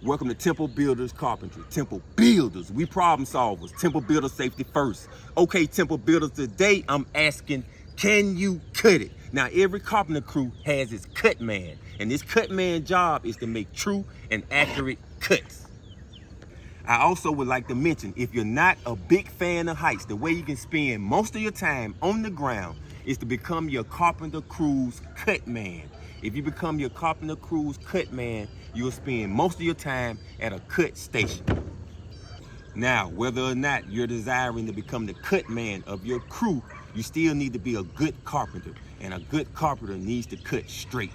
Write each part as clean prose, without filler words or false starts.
Welcome to Temple Builders Carpentry. Temple Builders, we problem solvers. Temple Builders, safety first. Okay, Temple Builders, today I'm asking, can you cut it? Now, every carpenter crew has its cut man, and this cut man job is to make true and accurate cuts. I also would like to mention, if you're not a big fan of heights, the way you can spend most of your time on the ground is to become your carpenter crew's cut man. If you become your carpenter crew's cut man, you'll spend most of your time at a cut station. Now, whether or not you're desiring to become the cut man of your crew, you still need to be a good carpenter, and a good carpenter needs to cut straight.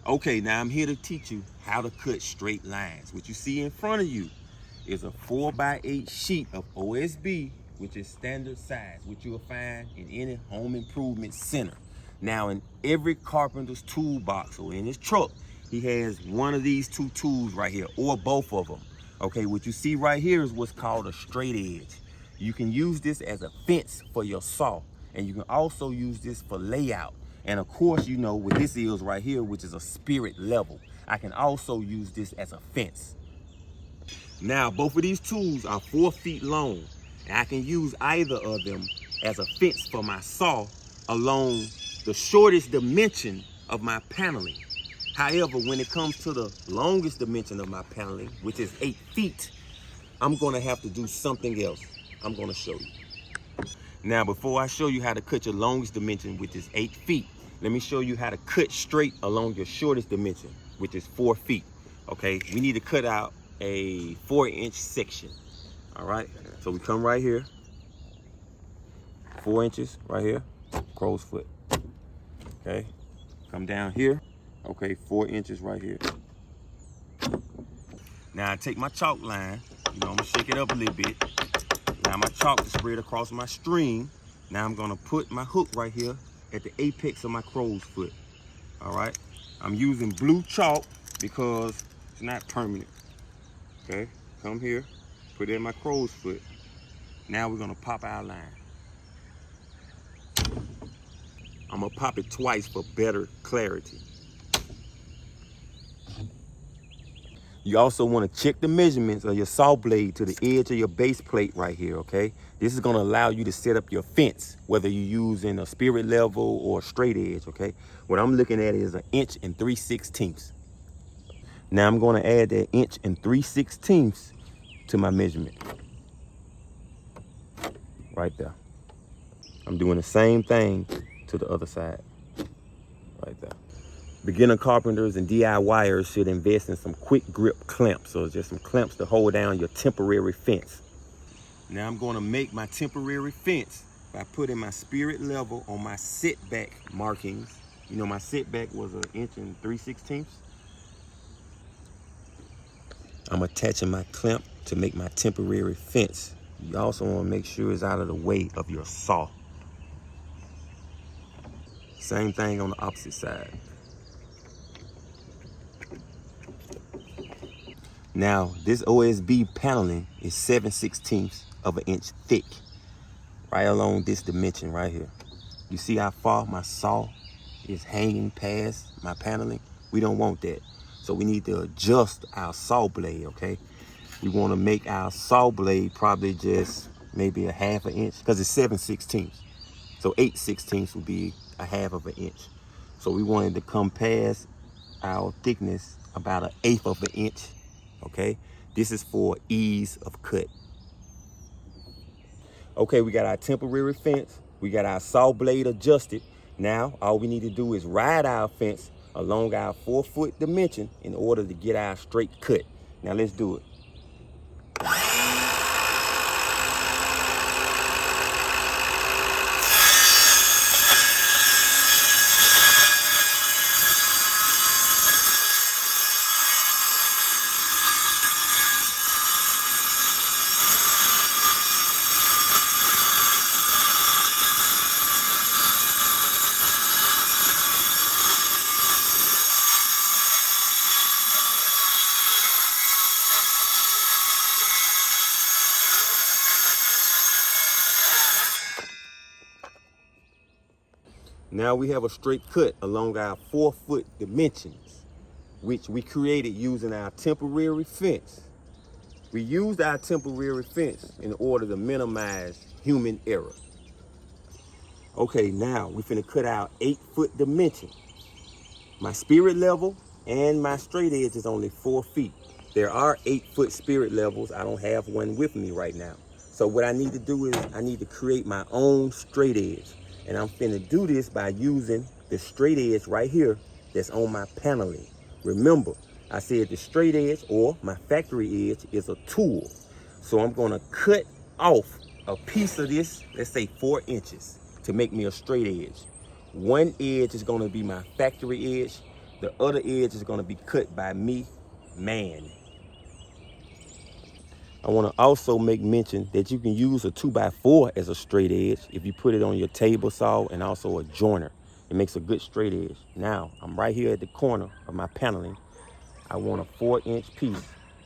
Okay, now I'm here to teach you how to cut straight lines. What you see in front of you is a 4x8 sheet of OSB, which is standard size, which you'll find in any home improvement center. Now, in every carpenter's toolbox or in his truck, he has one of these two tools right here, or both of them. Okay, what you see right here is what's called a straight edge. You can use this as a fence for your saw, and you can also use this for layout. And of course, you know what this is right here, which is a spirit level. I can also use this as a fence. Now, both of these tools are 4 feet long, and I can use either of them as a fence for my saw along the shortest dimension of my paneling. However, when it comes to the longest dimension of my paneling, which is 8 feet, I'm gonna have to do something else. I'm gonna show you. Now, before I show you how to cut your longest dimension, which is 8 feet, let me show you how to cut straight along your shortest dimension, which is 4 feet. Okay, we need to cut out a 4-inch section. All right, so we come right here, 4 inches right here, crow's foot. Okay, come down here, okay, 4 inches right here. Now I take my chalk line, I'm gonna shake it up a little bit. Now my chalk is spread across my string. Now I'm gonna put my hook right here at the apex of my crow's foot. All right, I'm using blue chalk because it's not permanent. Okay, come here, put it in my crow's foot. Now we're gonna pop our line. I'm gonna pop it twice for better clarity. You also want to check the measurements of your saw blade to the edge of your base plate right here, okay? This is going to allow you to set up your fence, whether you're using a spirit level or a straight edge, okay? What I'm looking at is 1 inch and 3/16. Now I'm going to add that 1 inch and 3/16 to my measurement. Right there. I'm doing the same thing to the other side. Right there. Beginner carpenters and DIYers should invest in some quick grip clamps, so just some clamps to hold down your temporary fence. Now I'm going to make my temporary fence by putting my spirit level on my setback markings. You know, my setback was 1 inch and 3/16. I'm attaching my clamp to make my temporary fence. You also want to make sure it's out of the way of your saw. Same thing on the opposite side. Now, this OSB paneling is 7/16 of an inch thick, right along this dimension right here. You see how far my saw is hanging past my paneling? We don't want that. So we need to adjust our saw blade, okay? We want to make our saw blade probably just maybe 1/2 inch, because it's 7/16. So 8/16 would be 1/2 inch. So we wanted to come past our thickness about 1/8 inch. Okay, this is for ease of cut. Okay, we got our temporary fence. We got our saw blade adjusted. Now, all we need to do is ride our fence along our 4-foot dimension in order to get our straight cut. Now, let's do it. Now we have a straight cut along our 4-foot dimensions. which we created using our temporary fence. We used our temporary fence in order to minimize human error. Okay, now we finna cut our 8-foot dimension. My spirit level and my straight edge is only 4 feet. There are 8-foot spirit levels. I don't have one with me right now. So what I need to do is I need to create my own straight edge. And I'm finna do this by using the straight edge right here that's on my paneling. Remember, I said the straight edge or my factory edge is a tool. So I'm gonna cut off a piece of this, let's say 4 inches, to make me a straight edge. One edge is gonna be my factory edge. The other edge is gonna be cut by me, man. I wanna also make mention that you can use a 2x4 as a straight edge if you put it on your table saw and also a joiner. It makes a good straight edge. Now, I'm right here at the corner of my paneling. I want a 4-inch piece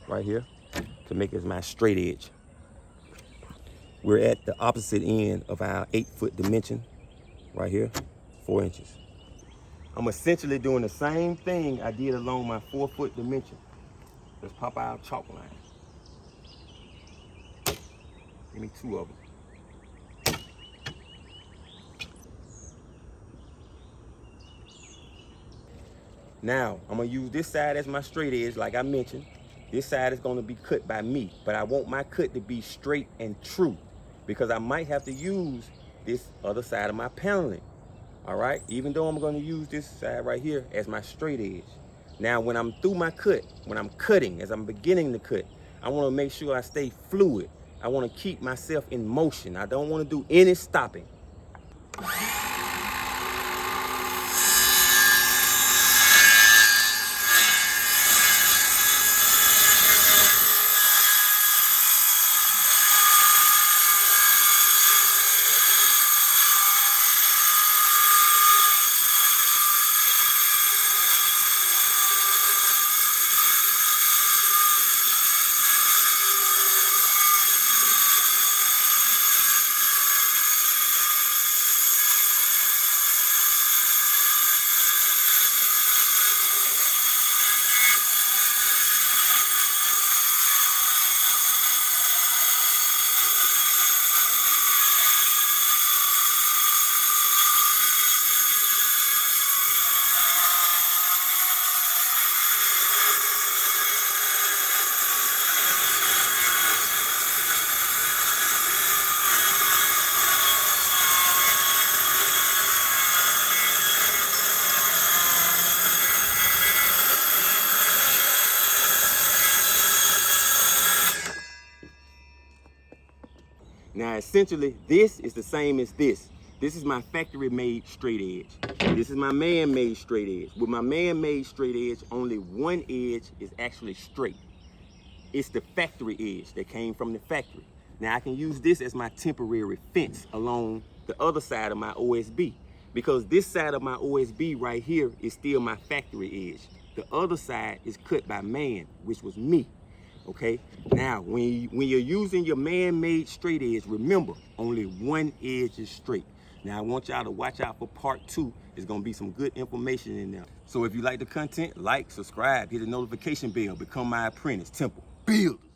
right here to make it my straight edge. We're at the opposite end of our 8-foot dimension right here, 4 inches. I'm essentially doing the same thing I did along my 4-foot dimension. Let's pop our chalk line. Give me 2 of them. Now, I'm gonna use this side as my straight edge, like I mentioned. This side is gonna be cut by me, but I want my cut to be straight and true because I might have to use this other side of my paneling, all right? Even though I'm gonna use this side right here as my straight edge. Now, when I'm through my cut, when I'm cutting, as I'm beginning to cut, I wanna make sure I stay fluid. I wanna keep myself in motion. I don't wanna do any stopping. Now, essentially, this is the same as this. This is my factory-made straight edge. This is my man-made straight edge. With my man-made straight edge, only one edge is actually straight. It's the factory edge that came from the factory. Now, I can use this as my temporary fence along the other side of my OSB because this side of my OSB right here is still my factory edge. The other side is cut by man, which was me. Okay, now when you're using your man-made straight edge, remember only one edge is straight. Now I want y'all to watch out for part 2. There's gonna be some good information in there. So if you like the content, like, subscribe, hit the notification bell, become my apprentice. Temple Builders.